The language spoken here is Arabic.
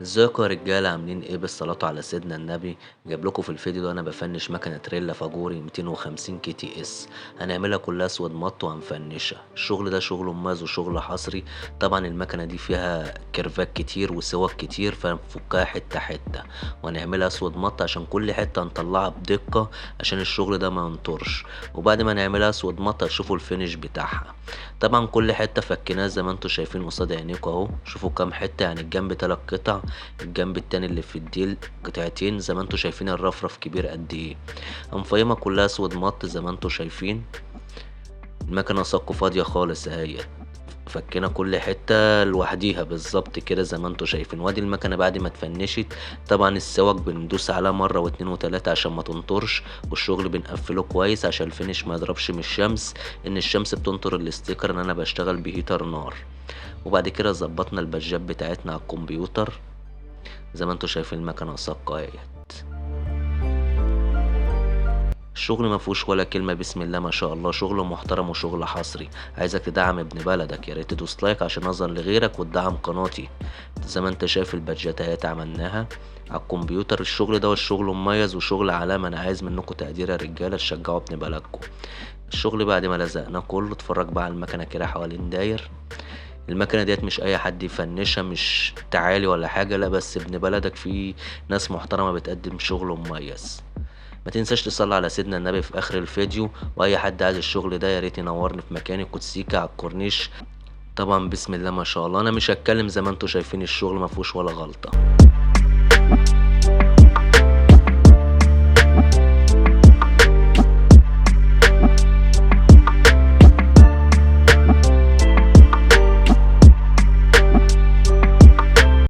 ازيكم يا رجاله، عاملين ايه؟ بالصلاه على سيدنا النبي. جايب لكم في الفيديو ده انا بفنش مكنه تريلا فاجوري 250 كي تي اس. هنعملها كلها اسود مط وهنفنشها. الشغل ده شغل مميز وشغل حصري. طبعا المكنه دي فيها كيرفات كتير وسوك كتير، فنفكها حته حته وهنعملها اسود مط عشان كل حته هنطلعها بدقه عشان الشغل ده ما ينطرش. وبعد ما نعملها اسود مط هتشوفوا الفينش بتاعها. طبعا كل حته فكناها زي ما انتم شايفين قصاد عينيكم اهو. شوفوا كام حته، يعني الجنب 3 قطع، الجنب التاني اللي في الديل قطعتين، زي ما انتوا شايفين الرفرف كبير قد ايه. هنفيمها كلها اسود مط زي ما انتوا شايفين. المكنه صكوا فاضيه خالص اهي. فكينا كل حته لوحديها بالظبط كده زي ما انتوا شايفين. وادي المكنه بعد ما اتفنشت. طبعا السواك بندوس عليها مره واتنين وتلاته عشان ما تنطرش، والشغل بنقفله كويس عشان الفينش ما يضربش من الشمس، ان الشمس بتنطر الاستيكر ان انا بشتغل بهيتر نار. وبعد كده ظبطنا الباجات بتاعتنا على الكمبيوتر زي ما انتوا شايفين المكنه صاقة اهي. الشغل ما فيهوش ولا كلمة، بسم الله ما شاء الله، شغل محترم وشغل حصري. عايزك تدعم ابن بلدك، يا ريت تدوس لايك عشان اظهر لغيرك وتدعم قناتي. زي ما انت شايف البادجات اهي عملناها على الكمبيوتر. الشغل ده والشغل مميز وشغل علامة. انا عايز منكم تقدير يا رجالة، تشجعوا ابن بلدكم. الشغل بعد ما لزقناه كله، اتفرج بقى على المكنة كده حوالين داير. المكنة ديت مش اي حد يفنشها، مش تعالي ولا حاجة، لا بس ابن بلدك فيه ناس محترمة بتقدم شغل مميز. ما تنساش تصلي على سيدنا النبي في اخر الفيديو. واي حد عايز الشغل ده يا ريت ينورني في مكاني كوتسيكا على الكورنيش. طبعا بسم الله ما شاء الله، انا مش هتكلم زي ما انتوا شايفين الشغل ما فيهوش ولا غلطة.